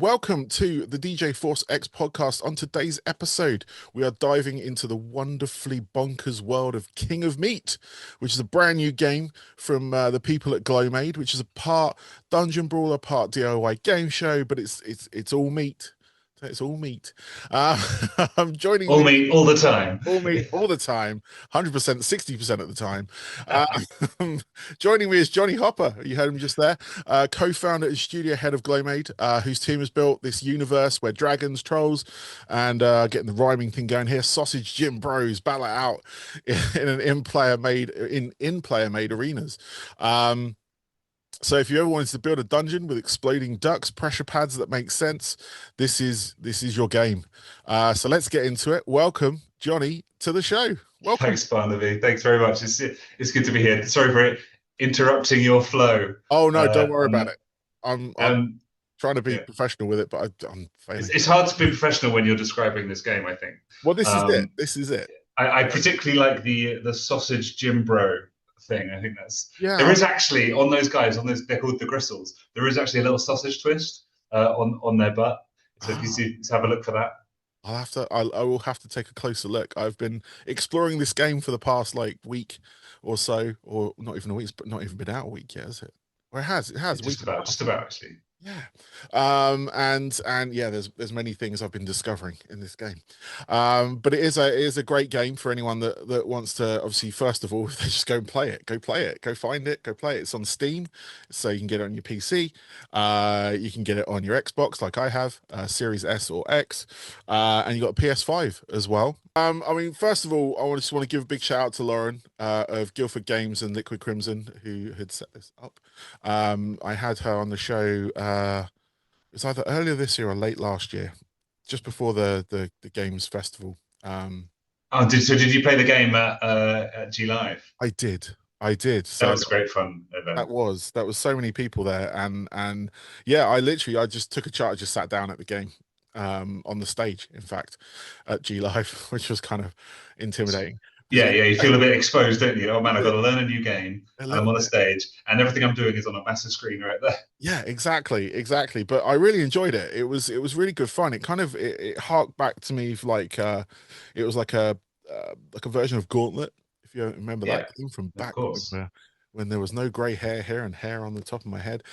welcome to the DJ Force X podcast. On today's episode, we are diving into the wonderfully bonkers world of King of Meat, which is a brand new game from the people at Glowmade, which is a part dungeon brawler, part DIY game show, but it's all meat. It's all meat. I'm joining All me. me all the time. All me all the time, 100%, 60% of the time. Uh, Joining me is Jonny Hopper. You heard him just there, co-founder and studio head of Glowmade, whose team has built this universe where dragons, trolls, and getting the rhyming thing going here. Sausage Gym Bros battle it out in an in-player made arenas. So if you ever wanted to build a dungeon with exploding ducks, pressure pads that make sense, this is your game. So let's get into it. Welcome, Jonny, to the show. Welcome. Thanks, Barnaby. Thanks very much. It's good to be here. Sorry for interrupting your flow. Oh no, don't worry about it. I'm trying to be yeah. professional with it, but I'm failing. It's hard to be professional when you're describing this game, I think. Well, this is it. This is it. I particularly like the sausage Jim Bro thing. I think there is actually on those guys, they're called the gristles. There is actually a little sausage twist on their butt. So if you see, let's have a look for that. I will have to take a closer look. I've been exploring this game for the past week or so, or not even a week, but not even been out a week yet, has it? Or it has Just about actually. Yeah. And yeah, there's many things I've been discovering in this game. But it is a great game for anyone that wants to, obviously, first of all, they just go and play it, go find it, go play it. It's on Steam, so you can get it on your PC, you can get it on your Xbox like I have, Series S or X, and you got a PS5 as well. I mean, first of all, I just want to give a big shout out to Lauren of Guildford Games and Liquid Crimson, who had set this up. I had her on the show. It was either earlier this year or late last year, just before the games festival. Did you play the game at G Live? I did. So that was great fun event. That was so many people there, and yeah, I just took a chart, I just sat down at the game. On the stage, in fact, at G Live, which was kind of intimidating. Yeah, you feel a bit exposed, don't you? Oh man, I've got to learn a new game, and I'm on a stage, and everything I'm doing is on a massive screen right there. Yeah, exactly. But I really enjoyed it. It was really good fun. It kind of it harked back to me it was like a version of Gauntlet, if you remember that game from back when there was no grey hair and hair on the top of my head.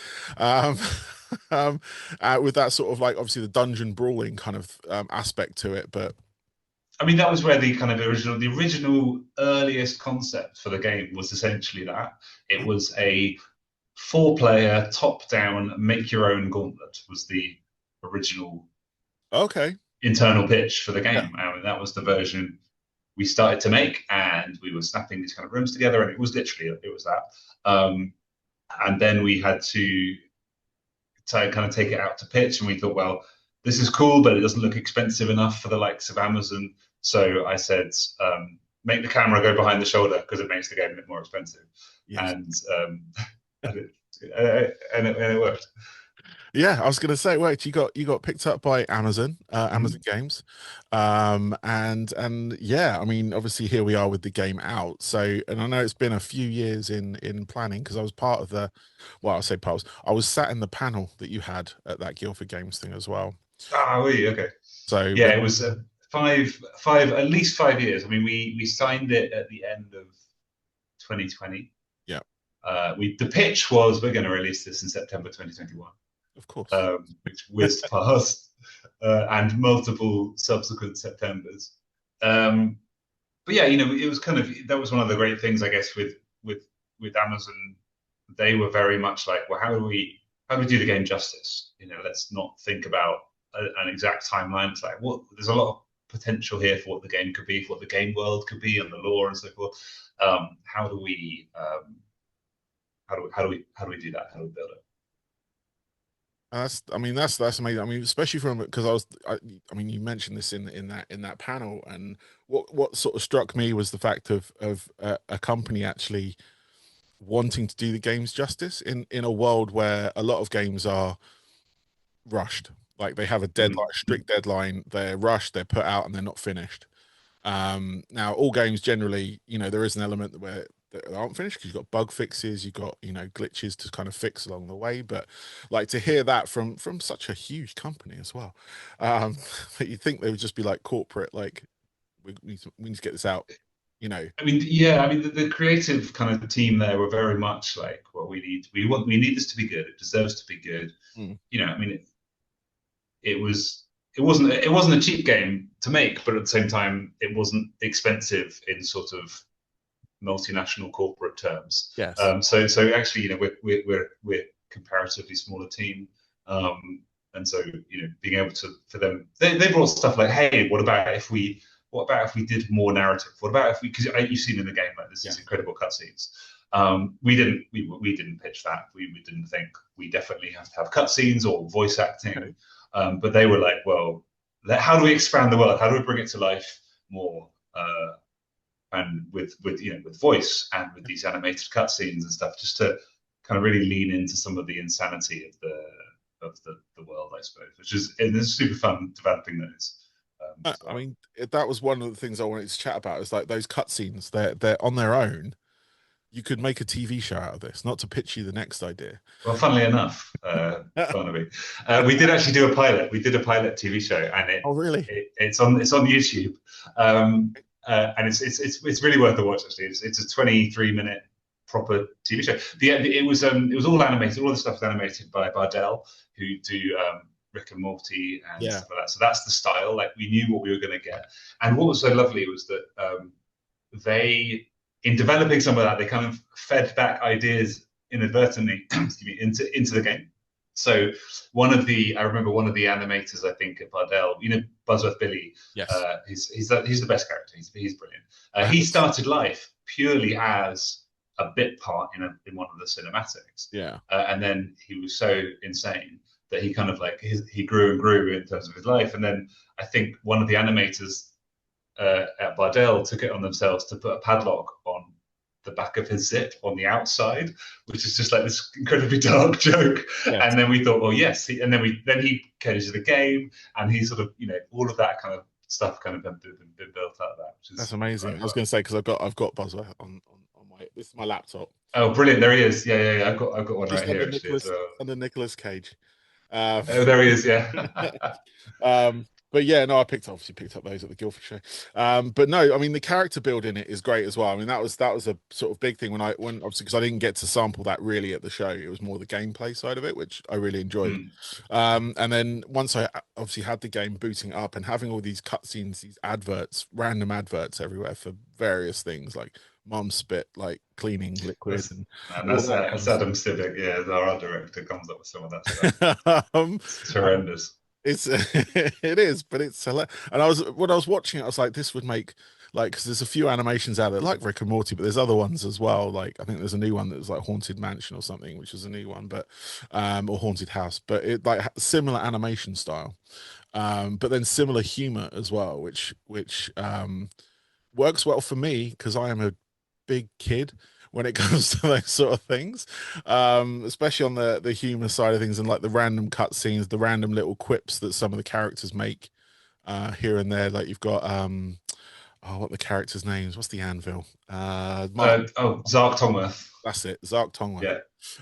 With that sort of obviously the dungeon brawling kind of aspect to it, but I mean that was where the kind of original earliest concept for the game was essentially that it was a 4-player top-down make your own Gauntlet was the original internal pitch for the game. Yeah. And that was the version we started to make, and we were snapping these kind of rooms together, and it was that. And then we had to kind of take it out to pitch, and we thought, well, this is cool, but it doesn't look expensive enough for the likes of Amazon. So I said, make the camera go behind the shoulder because it makes the game a bit more expensive. Yes. And it worked. Yeah, I was going to say, wait, you got picked up by Amazon, Amazon Games, and yeah, I mean, obviously here we are with the game out. So, and I know it's been a few years in planning because I was part of I was sat in the panel that you had at that Guildford Games thing as well. Okay. So yeah, it was at least 5 years. I mean, we signed it at the end of 2020. Yeah. The pitch was we're going to release this in September 2021. Of course. Which whizzed past, and multiple subsequent Septembers. But yeah, it was that was one of the great things, I guess, with Amazon. They were very much like, well, how do we do the game justice? Let's not think about an exact timeline. It's like, there's a lot of potential here for what the game could be, for what the game world could be, and the lore and so forth. How do we do that? How do we build it? That's amazing. I mean, especially because I mean, you mentioned this in that panel, and what sort of struck me was the fact of a company actually wanting to do the games justice in a world where a lot of games are rushed. Like they have a deadline, strict deadline. They're rushed, they're put out, and they're not finished. Now, all games generally, there is an element where that aren't finished because you've got bug fixes, you've got, you know, glitches to kind of fix along the way. But like to hear that from such a huge company as well, that you think they would just be like corporate, like we need to get this out, you know. I mean, yeah, I mean the creative kind of team there were very much like, well, we need this to be good. It deserves to be good. Mm. You know, I mean, it was it wasn't a cheap game to make, but at the same time, it wasn't expensive in sort of multinational corporate terms. Yes. So actually, you know, we're comparatively smaller team, and so you know, being able to for them, they brought stuff like, hey, what about if we did more narrative? What about if we because you've seen in the game like this is incredible cutscenes. We didn't pitch that. We didn't think we definitely have to have cutscenes or voice acting. Okay. But they were like, well, how do we expand the world? How do we bring it to life more? And with you know with voice and with these animated cutscenes and stuff, just to kind of really lean into some of the insanity of the world, I suppose, which is and it's super fun developing those. I mean, that was one of the things I wanted to chat about. Is like those cutscenes. They're on their own. You could make a TV show out of this. Not to pitch you the next idea. Well, funnily enough, Barnaby, we did actually do a pilot. We did a pilot TV show, and Oh, really? it's on YouTube, and it's really worth the watch. Actually, it's a 23-minute proper TV show. It was all animated. All the stuff was animated by Bardell, who do Rick and Morty and stuff like that. So that's the style. Like we knew what we were going to get. And what was so lovely was that they, in developing some of that, they kind of fed back ideas inadvertently into the game. So I remember one of the animators, I think, at Bardell, you know, Buzzworth Billy. Yes. He's the best character. He's brilliant. He started life purely as a bit part in one of the cinematics. Yeah. And then he was so insane that he kind of like he grew and grew in terms of his life. And then I think one of the animators at Bardell took it on themselves to put a padlock on the back of his zip on the outside, which is just like this incredibly dark joke. Yes. And then we thought, well, yes, and then he came into the game, and he sort of, you know, all of that kind of stuff kind of been built out of that. Which is that's amazing. I was going to say because I've got Buzzword on my this is my laptop. Oh, brilliant! There he is. Yeah. I've got one just right here. Nicholas, under Nicolas Cage. Oh, there he is. Yeah. But yeah, no, I obviously picked up those at the Guildford show. But no, I mean the character build in it is great as well. I mean that was a sort of big thing when obviously because I didn't get to sample that really at the show. It was more the gameplay side of it, which I really enjoyed. And then once I obviously had the game booting up and having all these cutscenes, these adverts, random adverts everywhere for various things like mom spit, like cleaning liquid, that's Adam Civic. Yeah, our art director comes up with some of that stuff. It's horrendous. It's it is, but it's hilarious. And when I was watching it, I was like, this would make like because there's a few animations out there like Rick and Morty, but there's other ones as well. Like I think there's a new one that was like Haunted Mansion or something, which is a new one, but or Haunted House, but it like similar animation style, but then similar humor as well, which works well for me because I am a big kid when it comes to those sort of things, especially on the humor side of things and like the random cutscenes, the random little quips that some of the characters make here and there. Like you've got what the characters' names? What's the anvil? Zark Tongworth. That's it, Zark Tongworth.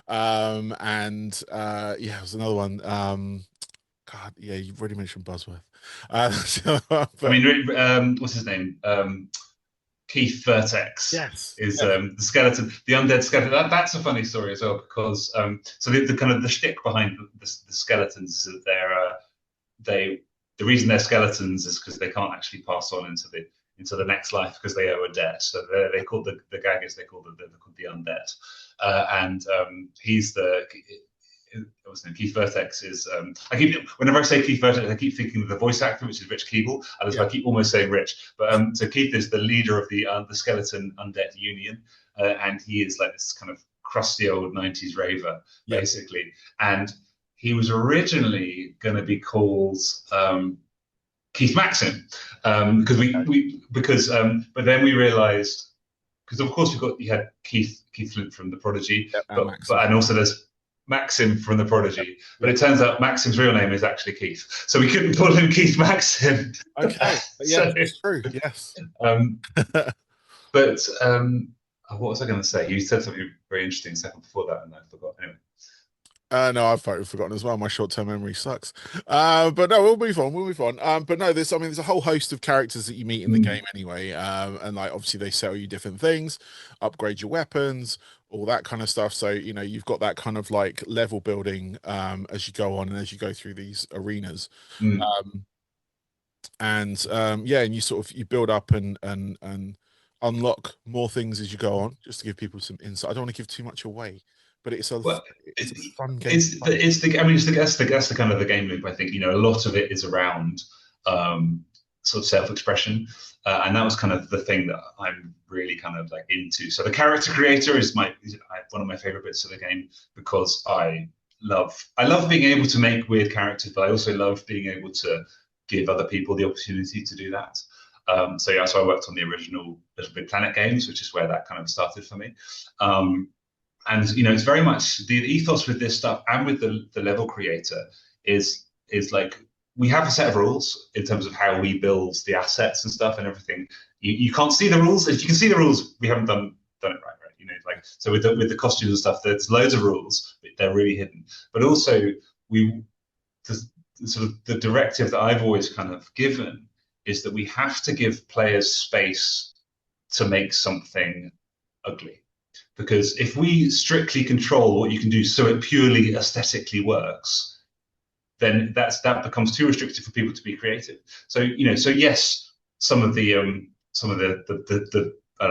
Yeah. And yeah, there's another one. God, yeah, you've already mentioned Buzzworth. But, I mean, what's his name? Keith Vertex is the skeleton, the undead skeleton. That's a funny story as well because so the kind of the shtick behind the skeletons is that the reason they're skeletons is because they can't actually pass on into the next life because they owe a debt. So they called the gaggers, they're called the undead, and he's the. What's his name? Keith Vertex is. Whenever I say Keith Vertex, I keep thinking of the voice actor, which is Rich Keeble, and I keep almost saying Rich. But so Keith is the leader of the Skeleton Undead Union, and he is like this kind of crusty old '90s raver, basically. And he was originally going to be called Keith Maxim, because but then we realised because of course you had Keith Flint from The Prodigy, but and also there's Maxim from The Prodigy, but it turns out Maxim's real name is actually Keith, so we couldn't call him Keith Maxim. Okay, yeah, that's true. Yes, but what was I going to say? You said something very interesting a second before that, and I forgot. Anyway. No, I've totally forgotten as well. My short-term memory sucks. But no, we'll move on. We'll move on. But no, I mean, there's a whole host of characters that you meet in the Mm, game anyway. And like obviously they sell you different things, upgrade your weapons, all that kind of stuff. So, you know, you've got that kind of like level building as you go on and as you go through these arenas. mm. Um, and yeah, and you sort of you build up and unlock more things as you go on, just to give people some insight. I don't want to give too much away, but Well, it's a fun game to it's play. the I mean that's the kind of the game loop. I think a lot of it is around um, sort of self-expression, and that was kind of the thing that I'm really kind of like into. So the character creator is one of my favorite bits of the game because I love being able to make weird characters, but I also love being able to give other people the opportunity to do that. So yeah, so I worked on the original Little Big Planet games, which is where that kind of started for me. Um, and it's very much the ethos with this stuff and with the level creator is like we have a set of rules in terms of how we build the assets and stuff and everything. You can't see the rules. If you can see the rules, we haven't done it right, right? Like so with the costumes and stuff, there's loads of rules, but they're really hidden. But also we the sort of the directive that I've always kind of given is that we have to give players space to make something ugly. Because if we strictly control what you can do so it purely aesthetically works, then that becomes too restrictive for people to be creative. So so yes, some of the I don't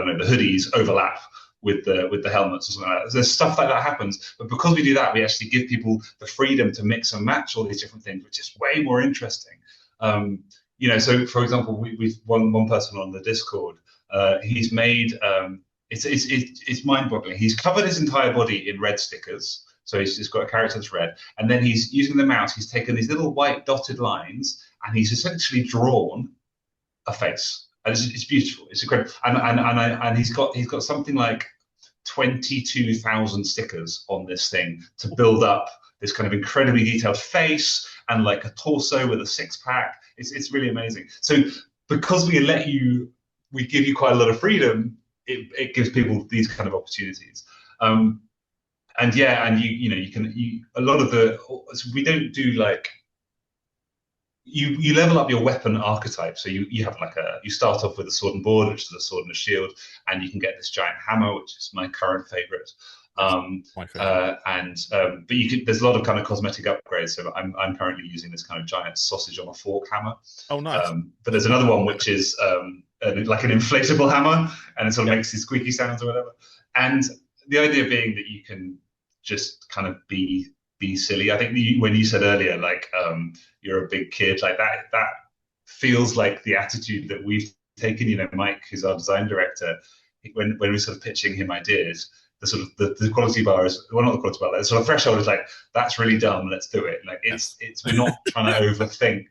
know the hoodies overlap with the helmets or something like that. There's stuff like that happens, but because we do that, we actually give people the freedom to mix and match all these different things, which is way more interesting. So for example, we've one person on the Discord. He's made it's mind-boggling. He's covered his entire body in red stickers, so he's got a character that's red, and then he's using the mouse. He's taken these little white dotted lines, and he's essentially drawn a face. And it's beautiful. It's incredible. And he's got something like 22,000 stickers on this thing to build up this kind of incredibly detailed face and like a torso with a six pack. It's really amazing. So because we give you quite a lot of freedom, it gives people these kind of opportunities. And yeah, and you can a lot of the so we don't do like you level up your weapon archetype. So you have like you start off with a sword and board, which is a sword and a shield, and you can get this giant hammer, which is my current favorite. Yes, my favorite. But there's a lot of kind of cosmetic upgrades. So I'm currently using this kind of giant sausage on a fork hammer. Oh, nice. But there's another one which is like an inflatable hammer, and it sort of Yeah. makes these squeaky sounds or whatever. And the idea being that you can just kind of be silly. I think when you said earlier, like you're a big kid, like that feels like the attitude that we've taken. Mike, who's our design director, when we're sort of pitching him ideas, the sort of the quality bar is well, not the quality bar, the sort of threshold is like that's really dumb. Let's do it. Like Yes. it's we're not trying to overthink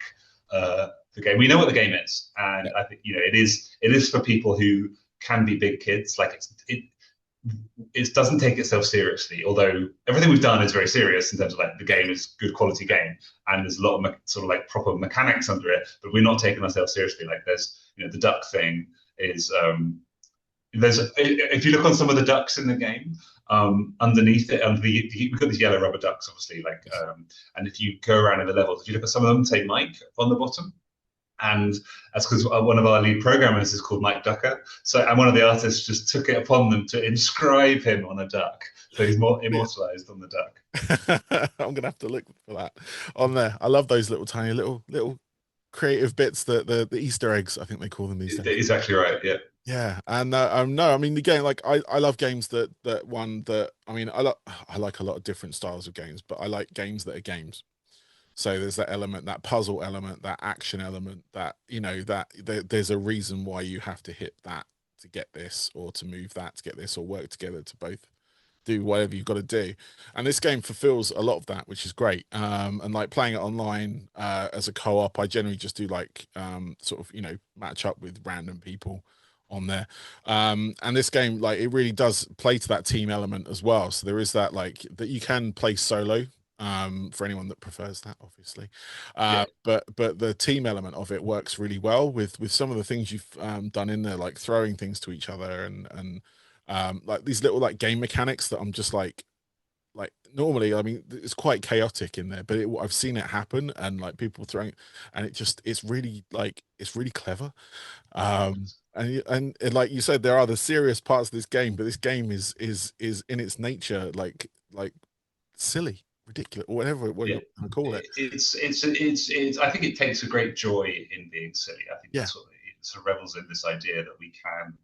the game. We know what the game is, and Yeah. I think it is for people who can be big kids. Like it doesn't take itself seriously, although everything we've done is very serious in terms of like the game is good quality game and there's a lot of sort of like proper mechanics under it, but we're not taking ourselves seriously. Like there's the duck thing is there's if you look on some of the ducks in the game, underneath it we've got these yellow rubber ducks obviously, like and if you go around in the levels, if you look at some of them, say Mike on the bottom, and that's because one of our lead programmers is called Mike Ducker. So, and one of the artists just took it upon them to inscribe him on a duck. So he's more immortalized on the duck. I'm gonna have to look for that on there. I love those little tiny little creative bits, the Easter eggs, I think they call them these days. Exactly right. Yeah. Yeah, and no, I mean the game, like I love games that one that I mean I like a lot of different styles of games, but I like games that are games. So there's that element, that puzzle element, that action element, that there's a reason why you have to hit that to get this, or to move that to get this, or work together to both do whatever you've got to do. And this game fulfills a lot of that, which is great. And like playing it online as a co-op, I generally just do like sort of match up with random people on there. And this game, like, it really does play to that team element as well. So there is that, like, that you can play solo, for anyone that prefers that, obviously. Yeah. But the team element of it works really well with some of the things you've done in there, like throwing things to each other and Like these little like game mechanics that I'm just like normally, I mean, it's quite chaotic in there, but I've seen it happen, and like people throwing, and it's really like it's really clever. And like you said, there are the serious parts of this game, but this game is in its nature like silly, ridiculous, or whatever what Yeah, you want to call it. it's. I think it takes a great joy in being silly. I think Yeah, that's what it sort of revels in this idea that we can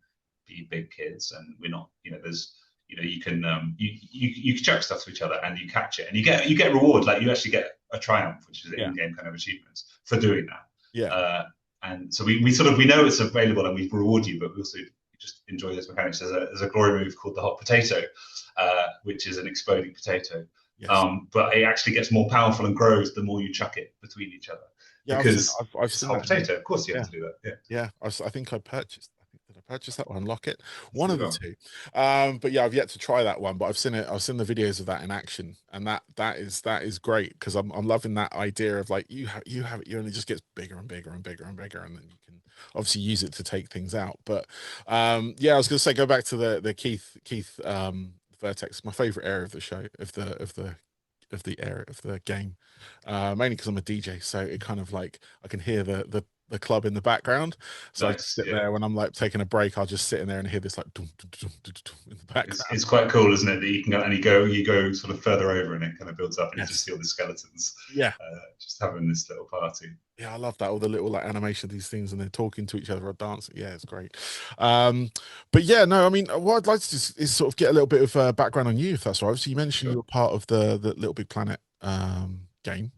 be big kids and we're not. There's you can you can chuck stuff to each other and you catch it and you get reward, like you actually get a triumph, which is an yeah, in-game kind of achievement for doing that. yeah, And so we sort of we know it's available and we reward you, but we also just enjoy those mechanics. There's a glory move called the hot potato, which is an exploding potato. yes, But it actually gets more powerful and grows the more you chuck it between each other yeah. because I've it's a seen hot that. In, potato. Of course, you have yeah. to do that. Yeah, Yeah, I think I purchased. I think did I purchase that or unlock it? that's a One of good the one. two. But yeah, I've yet to try that one. But I've seen it. I've seen the videos of that in action, and that is great because I'm loving that idea of like you have it, and it just gets bigger and bigger and bigger and bigger, and then you can obviously use it to take things out. But yeah, I was gonna say go back to the Keith Vertex, my favorite area of the show of the area of the game, mainly because I'm a DJ, so it kind of like I can hear the club in the background. So I just Nice. sit Yeah, there when I'm like taking a break. I'll just sit in there and hear this like dum, dum, dum, dum, dum, in the background. it's quite cool, isn't it? That you can go and you go sort of further over and it kind of builds up and you just Yes. see all the skeletons Yeah. just having this little party. Yeah, I love that. All the little like animation of these things and they're talking to each other or dancing. Yeah, it's great. Um, but yeah, no, I mean, what I'd like to do is sort of get a little bit of background on you, if that's all right. So you mentioned you Sure. were part of the Little Big Planet game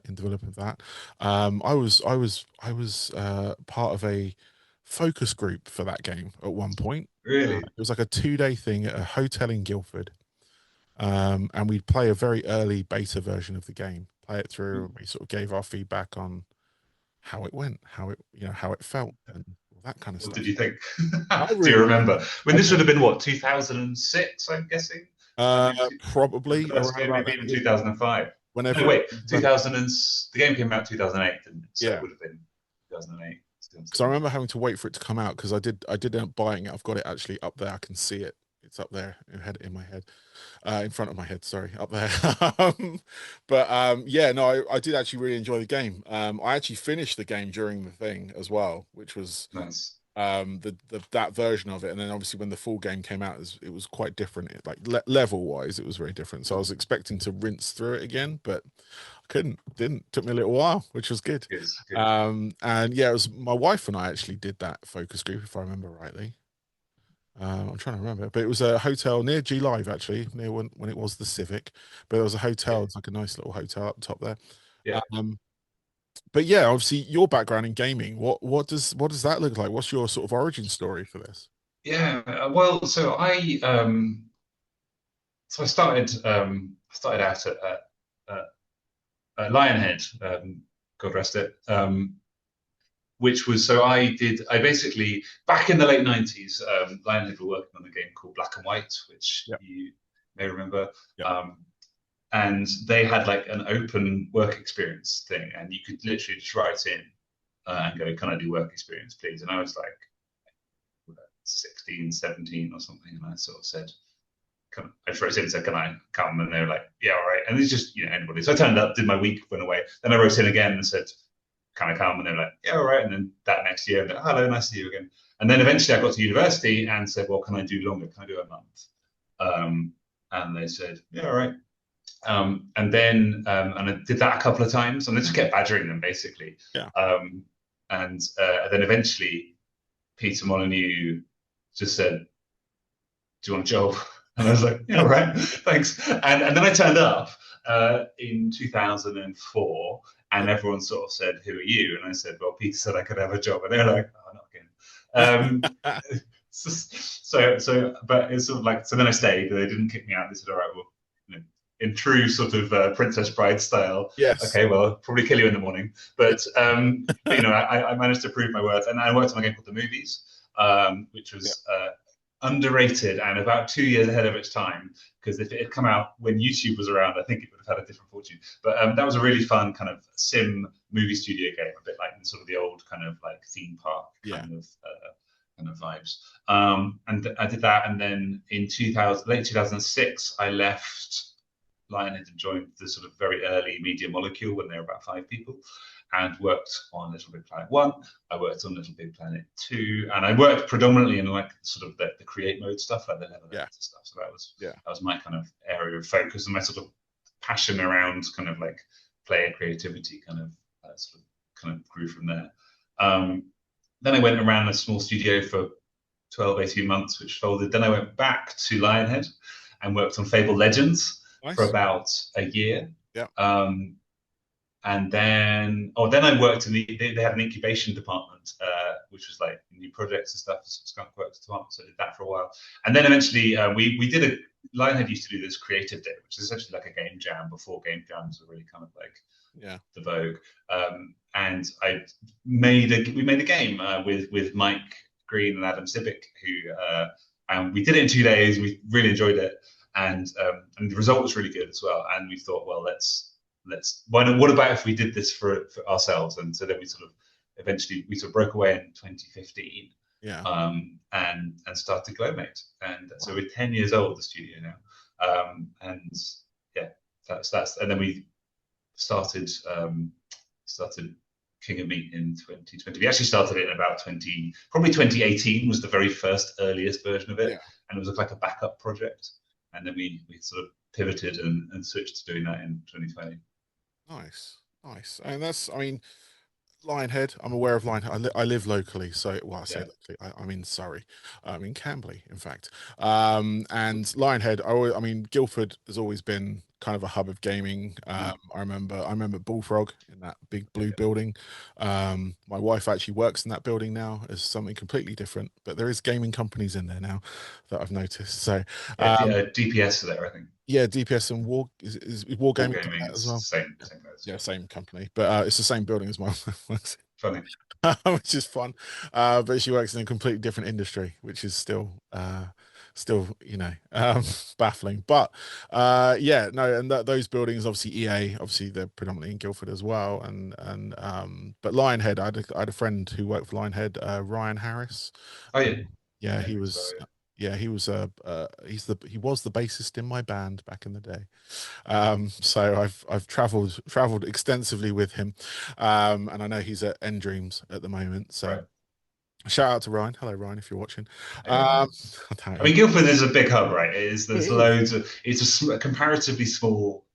in developing that. I was part of a focus group for that game at one point. Really? It was like a 2 day thing at a hotel in Guildford. And we'd play a very early beta version of the game, play it through, and we sort of gave our feedback on how it went, how it felt, and all that kind of What did stuff. you think? I Do you really, remember? When I this would do. have been what, 2006, I'm guessing? The Probably first around game, about maybe then. even 2005. Whenever No, it wait, was developed. 2000 and the game came out 2008, didn't it? So it Yeah, would have been 2008. because I remember having to wait for it to come out because I did end up buying it. I've got it actually up there. I can see it. It's up there in my head, in front of my head. Sorry, up there. But yeah, no, I did actually really enjoy the game. I actually finished the game during the thing as well, which was Nice. that version of it. And then obviously when the full game came out, it was quite different. Like level wise, it was very different. So I was expecting to rinse through it again, but I couldn't. Didn't. Took me a little while, which was good. Good, good. And yeah, it was my wife and I actually did that focus group, if I remember rightly. I'm trying to remember, but it was a hotel near G Live, actually, near when it was the Civic. But there was a hotel. Yeah, It's like a nice little hotel up top there. yeah, Um, but yeah, obviously your background in gaming. What does that look like? What's your sort of origin story for this? yeah. Well, so I started out at Lionhead, God rest it. Which was so I basically back in the late 90s, Lionhead were working on a game called Black and White, which Yeah, you may remember. yeah, Um, and they had like an open work experience thing, and you could literally just write in and go, "Can I do work experience, please?" And I was like 16, 17 or something, and I sort of said, I just wrote in and said, "Can I come?" And they were like, "Yeah, all right." And it's just anybody. So I turned up, did my week, went away. Then I wrote in again and said, "Can I come?" And they were like, "Yeah, all right." And then that next year, like, "Hello, nice to see you again." And then eventually I got to university and said, "Well, can I do longer? Can I do a month?" And they said, "Yeah, all right." And I did that a couple of times, and I just kept badgering them basically. yeah. And then eventually Peter Molyneux just said, "Do you want a job?" And I was like, "Yeah, all right, thanks." And then I turned up in 2004, and everyone sort of said, "Who are you?" And I said, "Well, Peter said I could have a job," and they're like, "Oh, not again." But it's sort of like, so then I stayed. They didn't kick me out. They said, "All right, well, in true sort of Princess Bride style, Yes. okay, well, I'll probably kill you in the morning." But I managed to prove my worth, and I worked on a game called The Movies, which Yeah. was underrated and about 2 years ahead of its time. Because if it had come out when YouTube was around, I think it would have had a different fortune. But that was a really fun kind of sim movie studio game, a bit like sort of the old kind of like theme park Yeah. kind of kind of vibes. And I did that, and then in 2000, late 2006, I left Lionhead and joined the sort of very early Media Molecule when they were about 5 people, and worked on Little Big Planet 1. I worked on Little Big Planet 2, and I worked predominantly in like sort of the create mode stuff, like the level Yeah. editor stuff. So that was Yeah. my kind of area of focus, and my sort of passion around kind of like player creativity kind of grew from there. Then I went around a small studio for 12, 18 months, which folded. Then I went back to Lionhead and worked on Fable Legends for Nice. about a year. Yeah. And then I worked in they had an incubation department, which was like new projects and stuff. So Skunk worked department, so I did that for a while. And then eventually we did Lionhead used to do this creative day, which is essentially like a game jam before game jams were really kind of like the vogue. And we made a game with Mike Green and Adam Sibic, who and we did it in 2 days. We really enjoyed it, and the result was really good as well. And we thought, well, what about if we did this for ourselves? And so then we sort of eventually we sort of broke away in 2015. Yeah. And started Glowmade, and so we're 10 years old, the studio now. And yeah, that's and then we started King of Meat in 2020. We actually started it in about 2018 was the very first earliest version of it, and it was like a backup project. And then we sort of pivoted and switched to doing that in 2020. Nice. And I mean, Lionhead, I'm aware of Lionhead. I live locally, so I say locally. I'm in Surrey, I'm in Camberley, in fact. And Lionhead, I mean, Guildford has always been kind of a hub of gaming. I remember Bullfrog in that big blue building. My wife actually works in that building now as something completely different, but there is gaming companies in there now that I've noticed. So DPS there, I think. Yeah, DPS and is Wargaming as well. Same same company, but it's the same building as well. Funny. Which is fun. But she works in a completely different industry, which is still baffling. But yeah, no, and those buildings, obviously EA, obviously they're predominantly in Guildford as well, and but Lionhead, I had a friend who worked for Lionhead, Ryan Harris. Oh yeah. Yeah, he was. Yeah, he was he was the bassist in my band back in the day. So I've traveled extensively with him, and I know he's at End Dreams at the moment. So shout out to Ryan. Hello, Ryan, if you're watching. I mean, Guildford is a big hub, right? There's loads of. It's a comparatively small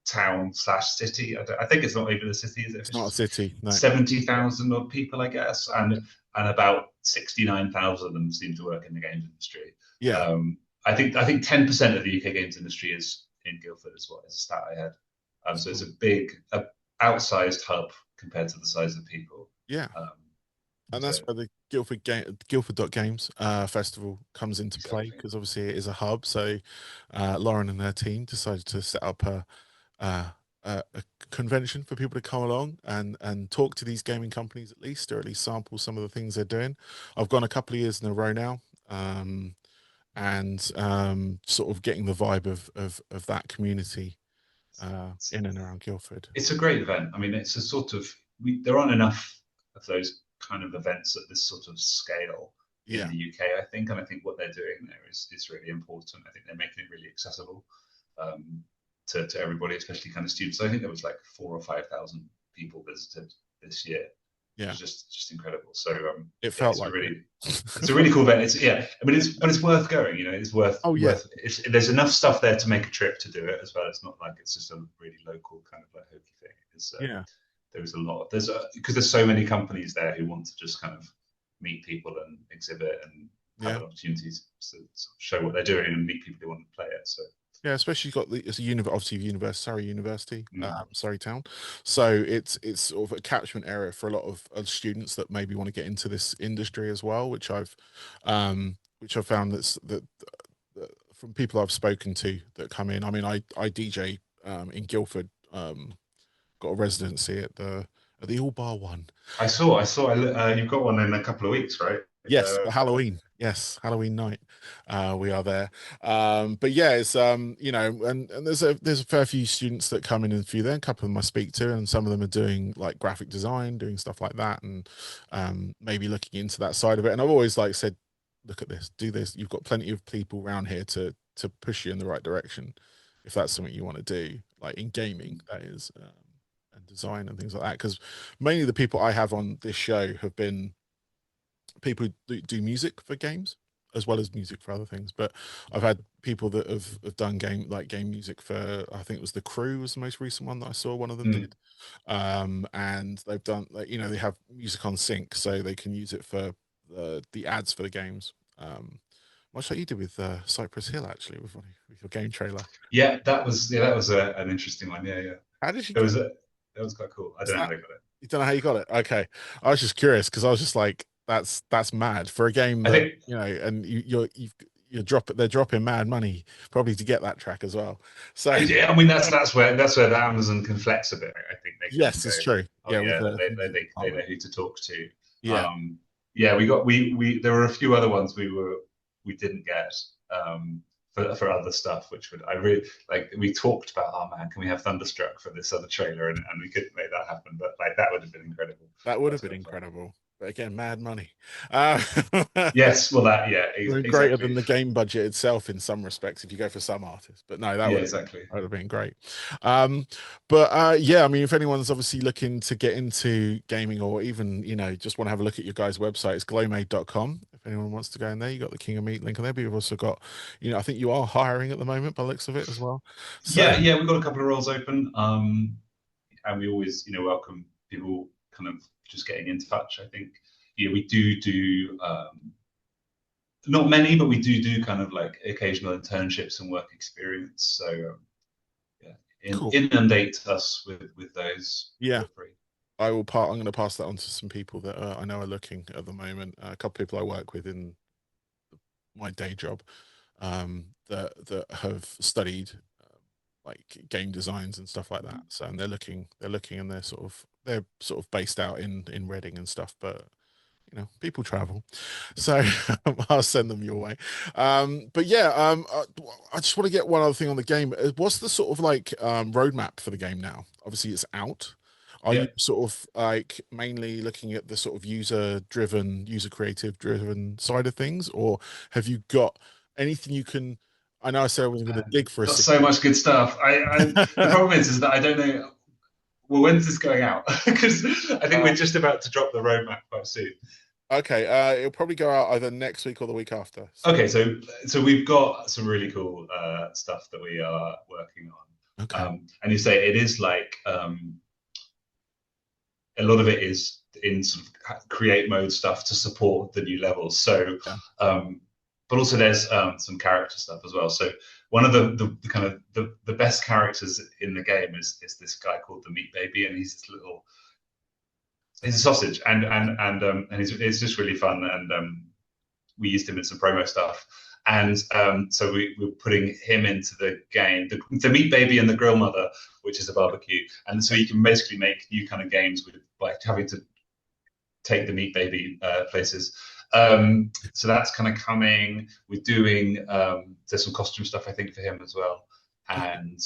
town / city. I think it's not even a city, is it? It's not a city. No. 70,000 odd people, I guess, and about 69,000 of them seem to work in the games industry. Yeah. I think 10% of the UK games industry is in Guildford, is a stat I had. So it's a big, outsized hub compared to the size of people. Yeah. And that's where the Guildford.games festival comes into play, because obviously it is a hub. So Lauren and her team decided to set up a convention for people to come along and talk to these gaming companies, at least, or at least sample some of the things they're doing. I've gone a couple of years in a row now, and sort of getting the vibe of that community in and around Guildford. It's a great event. I mean, it's a sort of there aren't enough of those kind of events at this sort of scale in the UK, I think, and I think what they're doing there is really important. I think they're making it really accessible to everybody, especially kind of students. So I think there was like 4,000 or 5,000 people visited this year. Yeah, it's just incredible. So it felt like it's a really cool event. I mean, it's worth going. You know, it's worth. Oh yeah. There's enough stuff there to make a trip to do it as well. It's not like it's just a really local kind of like hokey thing. It's there's a lot. Because there's so many companies there who want to just kind of meet people and exhibit and have opportunities to show what they're doing and meet people who want to play it. So. Yeah, especially you've got Surrey University, Surrey Town. So it's sort of a catchment area for a lot of students that maybe want to get into this industry as well, which I've found that from people I've spoken to that come in. I mean, I DJ in Guildford, got a residency at The all bar one. I saw. You've got one in a couple of weeks, right? Yes, for Halloween. Yes, Halloween night. We are there. But yeah, it's and there's a fair few students that come in and few there. A couple of them I speak to, and some of them are doing like graphic design, doing stuff like that, and maybe looking into that side of it. And I've always like said, look at this, do this. You've got plenty of people around here to push you in the right direction, if that's something you want to do, like in gaming, that is, and design and things like that. Because mainly the people I have on this show have been people who do music for games as well as music for other things. But I've had people that have done game music for, I think it was The Crew was the most recent one that I saw one of them Mm. did. And they've done like, they have music on sync so they can use it for the ads for the games. Much like you did with Cypress Hill actually with your game trailer. That was an interesting one. Yeah, yeah. How did you It get was a, that was quite cool. I is don't know how that they got it. you don't know how you got it? Okay. I was just curious because I was just like, that's mad for a game I that, think and they're dropping mad money probably to get that track as well. So I mean that's where the Amazon can flex a bit. I think they can yes, go, it's true. oh Yeah, with yeah, the they, music they, they department. know who to talk to. Yeah, Um, yeah, we there were a few other ones we didn't get for other stuff, which would I really like. We talked about, oh man, can we have Thunderstruck for this other trailer, and we couldn't make that happen, but like that would have been incredible. that would That have was been quite fun. incredible. But again, mad money. Uh, Yes, well that yeah, greater exactly. than the game budget itself in some respects if you go for some artists. But no, Yeah, exactly. that would have been great. Um, but yeah, I mean, if anyone's obviously looking to get into gaming or even, just want to have a look at your guys' website, it's glowmade.com. If anyone wants to go in there, you got the King of Meat link on there. But you've also got, I think you are hiring at the moment by the looks of it as well. So Yeah, we've got a couple of roles open. And we always, welcome people kind of just getting in touch. I think, we do not many, but we do kind of like occasional internships and work experience. So yeah, cool. inundate us with those. Yeah. Feel free. I'm going to pass that on to some people that I know are looking at the moment. A couple of people I work with in my day job that have studied like game designs and stuff like that. So and they're looking, and they're sort of based out in Reading and stuff. But people travel, so I'll send them your way. But yeah, I just want to get one other thing on the game. What's the sort of like roadmap for the game now? Obviously, it's out. Are Yeah. you sort of like mainly looking at the sort of user creative driven side of things, or have you got anything you can? I know I said I wasn't going to dig for a Got so 60. much good stuff. The problem is that I don't know. Well, when's this going out? Because I think uh, we're just about to drop the roadmap quite soon. okay, it'll probably go out either next week or the week after. So Okay, so we've got some really cool stuff that we are working on, okay, and you say it is like a lot of it is in sort of create mode stuff to support the new levels. So, yeah, but also there's some character stuff as well. So one of the kind of the best characters in the game is this guy called the Meat Baby, and he's a sausage, and it's just really fun, and we used him in some promo stuff. And so we're putting him into the game, the Meat Baby and the Grill Mother, which is a barbecue. And so you can basically make new kind of games with by having to take the Meat Baby places. So that's kind of coming. We're doing there's some costume stuff I think for him as well, okay. and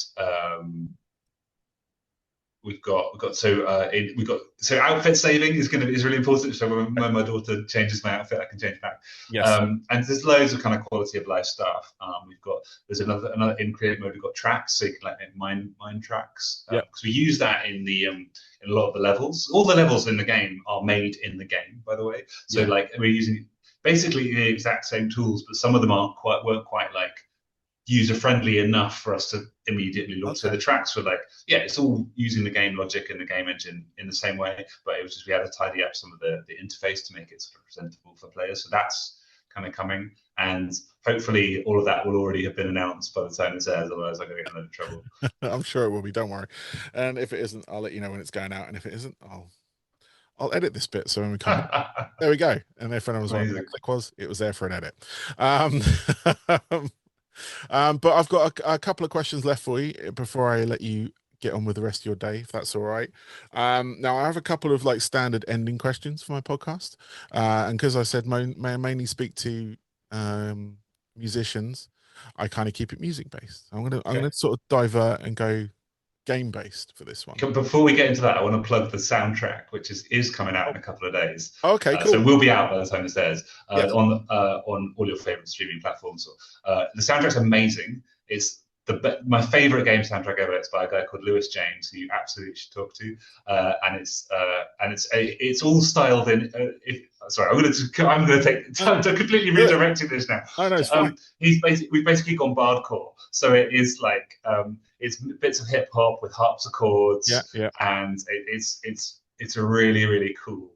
we've got outfit saving is really important. So when my daughter changes my outfit, I can change back. Yes, And there's loads of kind of quality of life stuff. There's another in creative mode. We've got tracks, so you can like mine tracks yeah, because we use that in a lot of the levels. All the levels in the game are made in the game, by the way. So yeah, like we're using basically the exact same tools, but some of them weren't quite like user friendly enough for us to immediately launch. So okay. the tracks were like, yeah, it's all using the game logic and the game engine in the same way, but it was just we had to tidy up some of the interface to make it sort of presentable for players. So that's kind of coming, and hopefully all of that will already have been announced by the time this airs. Otherwise, I'm going to get in a lot of trouble. I'm sure it will be. Don't worry. And if it isn't, I'll let you know when it's going out. And if it isn't, I'll edit this bit so when we come back, there we go. And if anyone was wondering where that Amazing. click was, it was there for an edit. Um, but I've got a couple of questions left for you before I let you get on with the rest of your day, if that's all right. Now I have a couple of like standard ending questions for my podcast, and because I said mainly speak to um, musicians, I kind of keep it music based. I'm Okay. gonna sort of divert and go game based for this one. Before we get into that, I want to plug the soundtrack, which is coming out Oh, in a couple of days. okay, So it cool. will be out by the time this airs Yes. on all your favorite streaming platforms. The soundtrack's amazing. It's my favorite game soundtrack ever. It's by a guy called Lewis James, who you absolutely should talk to. It's all styled in. Sorry, I'm going to take No, no, time to completely do it. redirecting this now. No, no, it's fine. We've basically gone bardcore, so it is like it's bits of hip hop with Yeah, harpsichords, yeah. and it's a really really cool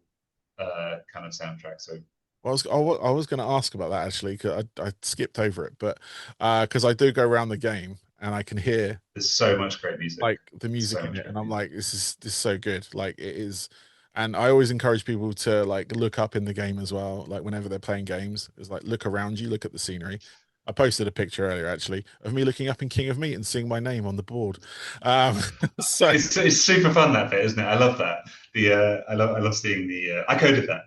kind of soundtrack. So I was going to ask about that actually, because I skipped over it, but because I do go around the game and I can hear there's so much great music, like the music so in much it, and great I'm music. like, this is so good. Like it is, and I always encourage people to like look up in the game as well. Like whenever they're playing games, it's like look around you, look at the scenery. I posted a picture earlier actually of me looking up in King of Meat and seeing my name on the board. Um, so It's super fun that bit, isn't it? I love that. I love seeing the. I coded that.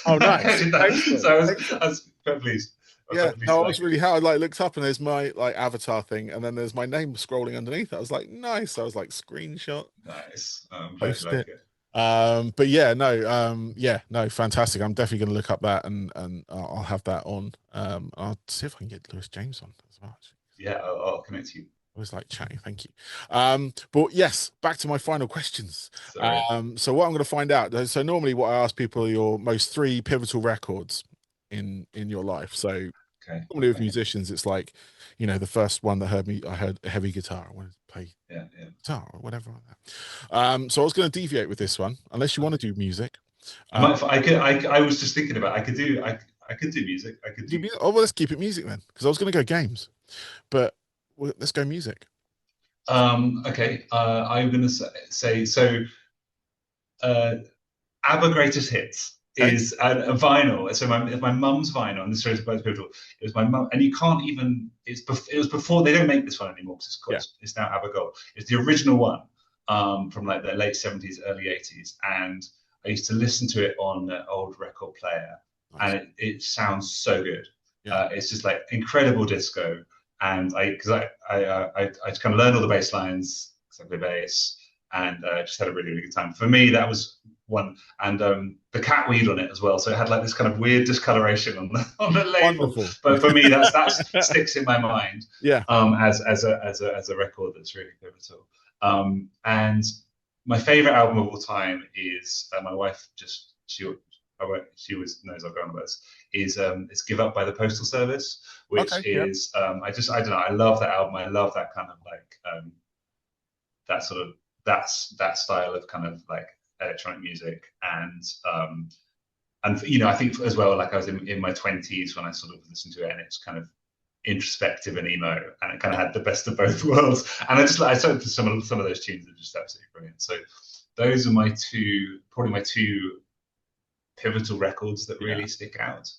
oh, I nice, coded that. excellent, So excellent. I was quite pleased. I was Yeah, quite pleased no, to I like was it. really how I like looked up and there's my like avatar thing, and then there's my name scrolling underneath. I was like, nice. I was like, screenshot, Nice. I'm glad you post like it. it. But yeah, no, yeah, no, fantastic. I'm definitely gonna look up that and I'll have that on. I'll see if I can get Lewis James on as well. Actually. Yeah, I'll connect you. I was like chatting, thank you. But yes, back to my final questions. Sorry. So what I'm going to find out. So normally, what I ask people are your most three pivotal records in your life. So Okay. normally with Okay. musicians, it's like, the first one that I heard a heavy guitar. I wanted to play Yeah. Yeah. guitar or whatever like that. So I was going to deviate with this one, unless you want to Okay. do music. I Uh, might. I could. I was just thinking about. I could do music. I could do do. oh, well, let's keep it music then, because I was going to go games, but let's go music. Okay. I'm gonna say so. Uh, ABBA Greatest Hits Okay. is a vinyl. So it's my mum's vinyl, and this shows both pivotal. It was my mum, and you can't even. It was before they don't make this one anymore because Yeah. it's now ABBA Gold. It's the original one from like the late 70s, early 80s, and I used to listen to it on an old record player, Nice. and it sounds so good. Yeah. It's just like incredible disco, and I kind of learned all the bass lines because I play bass, and just had a really really good time. For me, that was one, and the cat weed on it as well. So it had like this kind of weird discoloration on the label. Wonderful. But for me, that's sticks in my mind Yeah. as a record that's really pivotal. And my favorite album of all time is my wife just she always knows I'll go on about this. Is "Give Up" by the Postal Service, which Okay. Yeah. is I don't know, I love that album. I love that kind of like that sort of that style of kind of like electronic music, and I think as well, like I was in my 20s when I sort of listened to it, and it's kind of introspective and emo, and it kind of had the best of both worlds. And I started to some of those tunes are just absolutely brilliant. So those are probably my two pivotal records that Yeah. really stick out.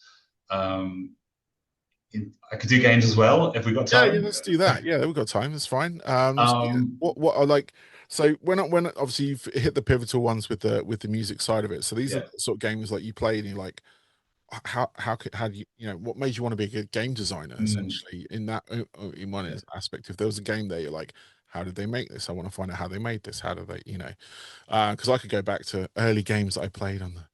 I could do games as well if we got Yeah, yeah, time. let's do that. Yeah, we've got time. That's fine. Yeah, um, what I like. So when obviously you've hit the pivotal ones with the music side of it. So these are yeah. the sort of games like you played and you're like, how do you what made you want to be a good game designer Mm, essentially in that in one yeah. aspect? If there was a game there, you're like, how did they make this? I want to find out how they made this. How do they, because I could go back to early games that I played on the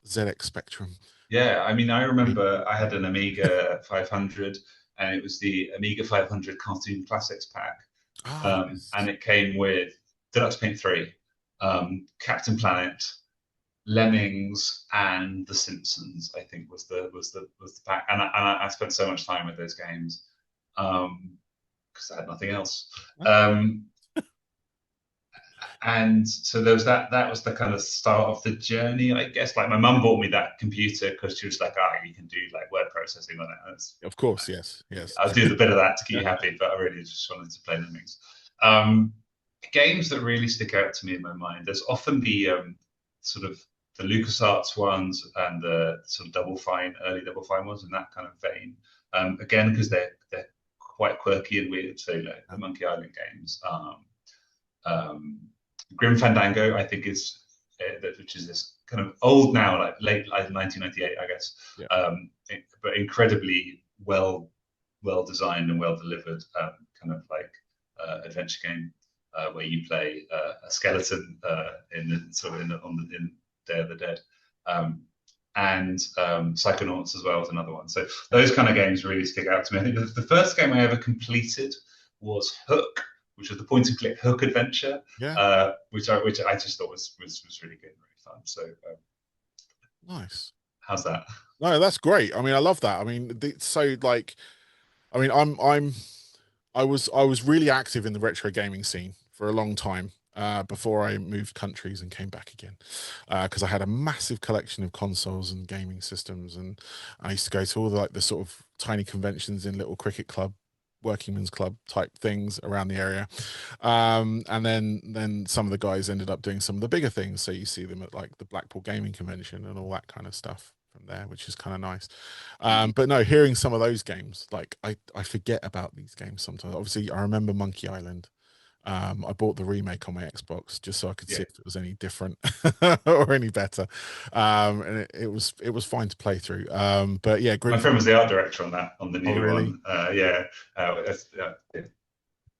ZX Spectrum. Yeah, I mean, I remember I Yeah. had an Amiga 500, and it was the Amiga 500 Cartoon Classics pack, Oh, and yes. it came with Deluxe Paint 3, Captain Planet, Lemmings, and The Simpsons. I think was the pack, and I spent so much time with those games because I had nothing else. Um, and so there was that was the kind of start of the journey, I guess. Like my mum bought me that computer because she was like, you can do like word processing on it. Of course, yes, yes. I'll do the bit of that to keep you happy, but I really just wanted to play Lemmings. um, Games that really stick out to me in my mind, there's often the sort of the LucasArts ones and the sort of early Double Fine ones in that kind of vein, again because they're quite quirky and weird. So like the Monkey Island games, Um, Grim Fandango, I think, is which is this kind of old now, like late like 1998, I guess, Yeah. but incredibly well designed and well delivered, kind of like adventure game where you play a skeleton in the sort of in Day of the Dead. And Psychonauts as well is another one. So those kind of games really stick out to me. I think the first game I ever completed was Hook, which was the point and click Hook adventure, Yeah. which I just thought was really good and really fun. So Nice. how's that? No, that's great. I mean, I love that. I mean, so like, I mean, I was really active in the retro gaming scene for a long time before I moved countries and came back again, because I had a massive collection of consoles and gaming systems, and I used to go to all the like the sort of tiny conventions in little cricket club, workingmen's club type things around the area, and then some of the guys ended up doing some of the bigger things. So you see them at like the Blackpool Gaming Convention and all that kind of stuff from there, which is kind of nice. But no, hearing some of those games, like I forget about these games sometimes. Obviously, I remember Monkey Island. I bought the remake on my Xbox just so I could see Yeah, if it was any different or any better. And it was fine to play through. But yeah, my Grim. friend was the art director on that on the Oh, new really? one. Yeah, yeah,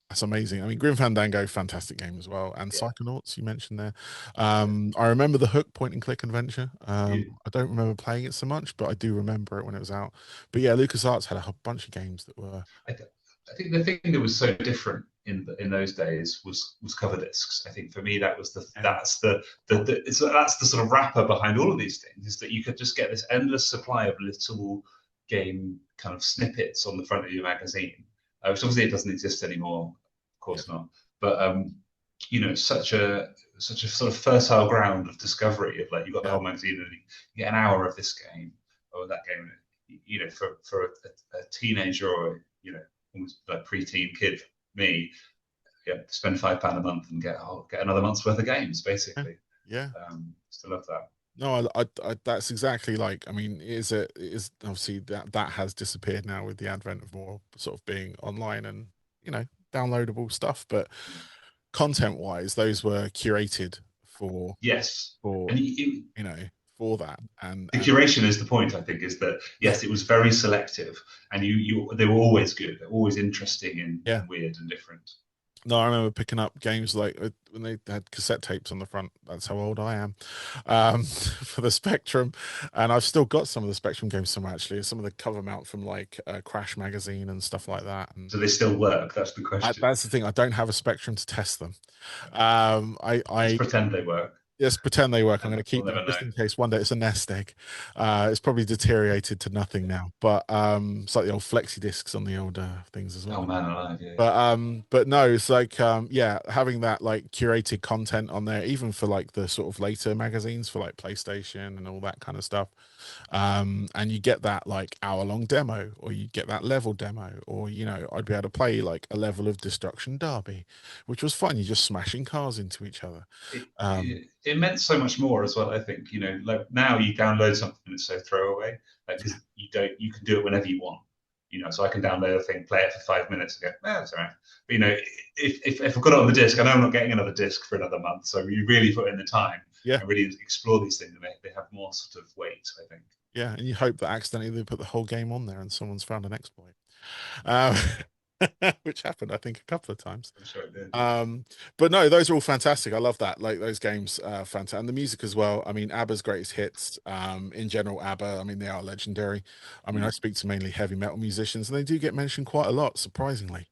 That's amazing. I mean, Grim Fandango, fantastic game as well, and yeah. Psychonauts you mentioned there. Yeah. I remember the Hook point and click adventure. You, I don't remember playing it so much, but I do remember it when it was out. But yeah, LucasArts had a whole bunch of games that were. I, I think the thing that was so different in those days was cover discs. I think for me that was Yeah, that's the sort of wrapper behind all of these things is that you could just get this endless supply of little game kind of snippets on the front of your magazine, which obviously it doesn't exist anymore, of yeah, course not. But such a sort of fertile ground of discovery of like you got the yeah, whole magazine and you get an hour of this game or that game. For a teenager or almost like preteen kid, me, yeah, spend £5 a month and get another month's worth of games, yeah, basically. yeah. Still love that. No, that's exactly like. I mean, it is obviously that has disappeared now with the advent of more sort of being online and you know downloadable stuff. But content wise, those were curated for Yes, for and you know for that the and curation is the point. I think is that yeah, yes, it was very selective, and they were always good, they're always interesting yeah. and weird and different. No, I remember picking up games like when they had cassette tapes on the front. That's how old I am. For the Spectrum, and I've still got some of the Spectrum games. Some actually, some of the cover mount from like Crash magazine and stuff like that. And So they still work. That's the question. that's the thing. I don't have a Spectrum to test them. Let's I pretend they work, just pretend they work. I'm and going to we'll keep them never know. just in case one day it's a nest egg. It's probably deteriorated to nothing now, but it's like the old flexi discs on the old things as Oh well. man, alive, yeah. But no, it's like yeah, having that like curated content on there, even for like the sort of later magazines for like PlayStation and all that kind of stuff. And you get that like hour-long demo, or you get that level demo, or I'd be able to play like a level of Destruction Derby, which was fun. You're just smashing cars into each other. it, Um, it meant so much more as well. I think like now you download something that's so throwaway, like because you can do it whenever you want. So I can download a thing, play it for 5 minutes, and go, that's all right. But if I've got it on the disc, I know I'm not getting another disc for another month. So you really put in the time yeah, and really explore these things, and they have more sort of weight. I think. yeah, and you hope that accidentally they put the whole game on there and someone's found an exploit. Um, which happened, I think, a couple of times. I'm sure it did. But no, those are all fantastic. I love that. Like those games, fantastic, and the music as well. I mean, ABBA's greatest hits. In general, ABBA. I mean, they are legendary. I mean, I Mm. speak to mainly heavy metal musicians, and they do get mentioned quite a lot, surprisingly.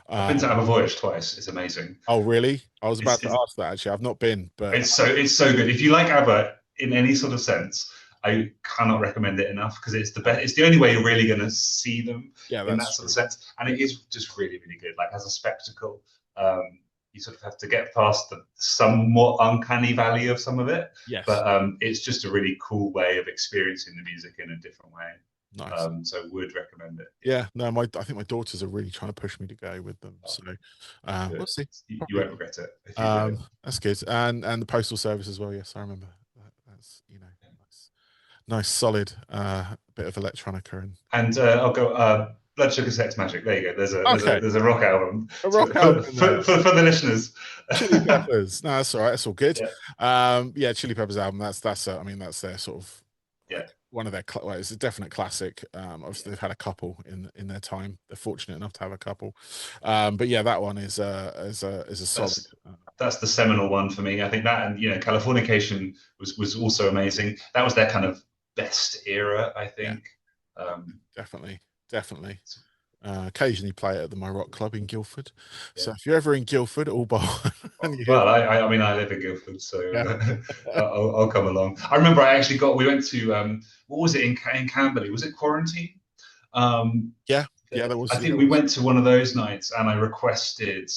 I've been to Um, Have a Voyage twice. It's amazing. oh, really? I was about It's, to it's ask that actually. I've not been, but it's so good. If you like ABBA in any sort of sense, I cannot recommend it enough because it's the best. It's the only way you're really going to see them yeah, in that that's sort of true. sense, and it is just really, really good. Like as a spectacle, you sort of have to get past the somewhat uncanny valley of some of it, Yes, but it's just a really cool way of experiencing the music in a different way. nice. So would recommend it. Yeah, Yeah, no, I think my daughters are really trying to push me to go with them. oh, So do we'll it. see. You Probably. won't regret it if you do it. That's good. And the postal service as well. Yes, I remember that. That's nice, nice solid bit of electronica and And I'll go. Blood Sugar Sex Magic. There you go. Okay, There's a rock album a rock album in there. for the listeners. Chili Peppers. No, that's all right. That's all good. Yeah, Yeah, Chili Peppers album. That's I mean, that's their sort of yeah. one of their. Well, it's a definite classic. Obviously, they've had a couple in their time. They're fortunate enough to have a couple. But yeah, that one is a solid. That's the seminal one for me. I think that, and Californication was also amazing. That was their kind of best era, I Yeah, think. Um, definitely. Occasionally play it at the My Rock Club in Guildford. yeah. So if you're ever in Guildford, all bar, and you hear, Well, I mean, I live in Guildford, so yeah, I'll come along. I remember we went to what was it in Camberley? Was it Quarantine? yeah, yeah, there was. I Yeah, think there we was. went to one of those nights, and I requested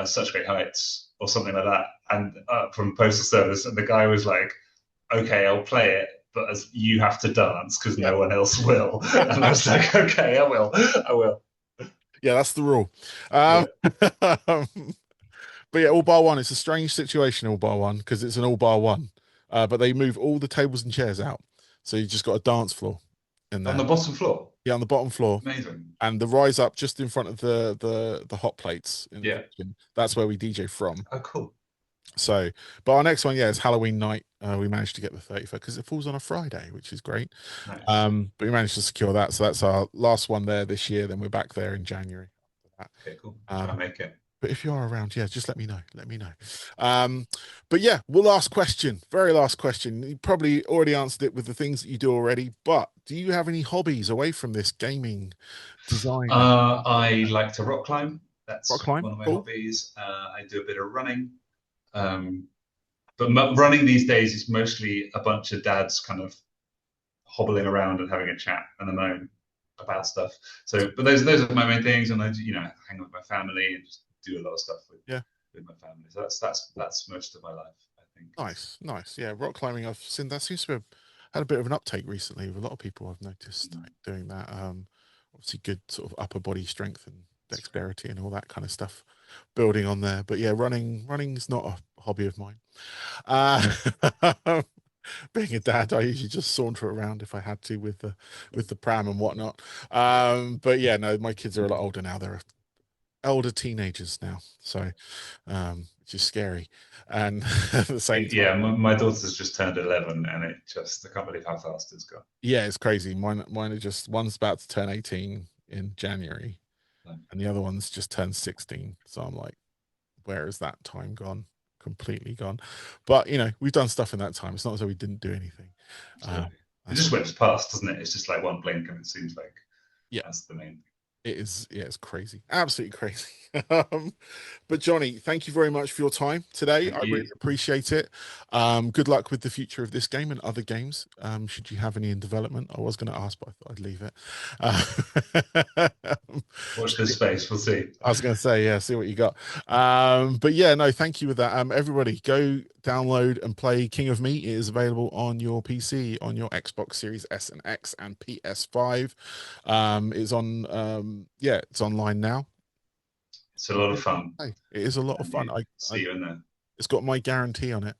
Such Great Heights or something like that, and from Postal Service, and the guy was like, "Okay, I'll play it, but as you have to dance because Yeah. no one else will." And I was like, "Okay, I will." Yeah, that's the rule. Yeah. But yeah, all bar one. It's a strange situation, all bar one, because it's an all bar one. But they move all the tables and chairs out, so you just got a dance floor in On there. the bottom floor. Yeah, on the bottom floor, Amazing. and the rise up just in front of the hot plates in the Yeah. kitchen. That's where we DJ from. Oh, cool. So, but our next one, yeah, is Halloween night. We managed to get the 31st because it falls on a Friday, which is great. Nice. But we managed to secure that. So that's our last one there this year. Then we're back there in January. Okay, cool. Try and make it. But if you are around, yeah, just let me know. Let me know. But yeah, well, last question, very last question. You probably already answered it with the things that you do already, but do you have any hobbies away from this gaming design? I like to rock climb. Rock That's climb? one of my Cool. hobbies. I do a bit of running. But running these days is mostly a bunch of dads kind of hobbling around and having a chat and a moan about stuff. So, but those are my main things, and I hang with my family and just do a lot of stuff with my family. So that's most of my life, I think. Nice. Yeah, rock climbing. I've seen that seems to have had a bit of an uptake recently with a lot of people. I've noticed doing that. Obviously, good sort of upper body strength and dexterity and all that kind of stuff building on there. But yeah, running's not a hobby of mine. Being a dad, I usually just saunter around if I had to with the pram and whatnot. But yeah, no, my kids are a lot older now. They're elder teenagers now, so which is scary. And at the same time, Yeah, my daughter's just turned 11, and I can't believe how fast it's gone. yeah, it's crazy. Mine are just one's about to turn 18 in January, and the other one's just turned 16. So I'm like, where has that time gone? Completely gone. But we've done stuff in that time. It's not as though we didn't do anything. It just went past, doesn't it? It's just like one blink, and it seems like that's the main thing. It is, yeah, it's crazy, absolutely crazy. But Jonny, thank you very much for your time today. I really appreciate it. Good luck with the future of this game and other games. Should you have any in development? I was going to ask, but I thought I'd leave it. Watch this space. We'll see. I was going to say, yeah, see what you got. But yeah, no, thank you with that. Everybody, go download and play King of Meat. It is available on your PC, on your Xbox Series S and X, and PS5. It's on, it's online now. It's a lot of fun. Hey, it is a lot of fun. I see you in there. It's got my guarantee on it.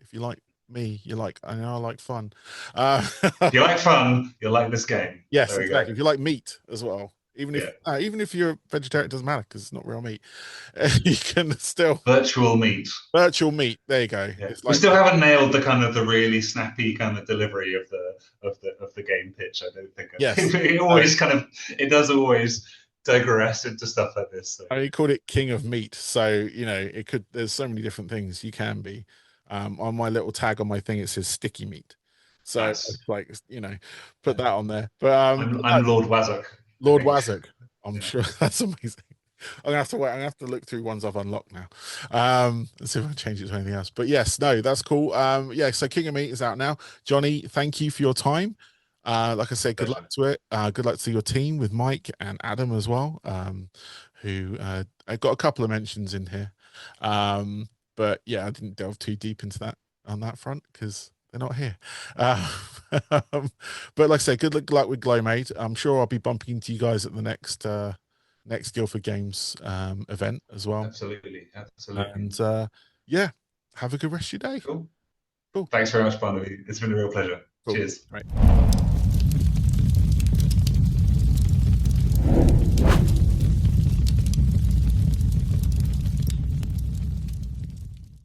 If you like me, I know I like fun. If you like fun, you'll like this game. Yes, exactly. If you like meat as well. Even if you're a vegetarian, it doesn't matter because it's not real meat. You can still virtual meat. Virtual meat. There you go. Yeah. We still haven't nailed the really snappy kind of delivery of the game pitch. I don't think. Yes. It does always digress into stuff like this. So. I called it King of Meat, so it could. There's so many different things you can be. On my little tag on my thing, it says sticky meat. So nice. it's like put that on there. But I'm Lord Wazzock. Lord Wazzock. I'm sure that's amazing. I'm gonna have to wait. I'm gonna have to look through ones I've unlocked now. Let's see if I can change it to anything else. But yes, no, that's cool. So King of Meat is out now. Jonny, thank you for your time. Like I said, good luck to it. Good luck to your team with Mike and Adam as well. Who I got a couple of mentions in here. But yeah, I didn't delve too deep into that on that front because they're not here. But like I say, good luck with Glowmade. I'm sure I'll be bumping into you guys at the next Guildford Games event as well. Absolutely. And have a good rest of your day. Cool. Thanks very much, Barnaby. It's been a real pleasure. Cool. Cheers. Right.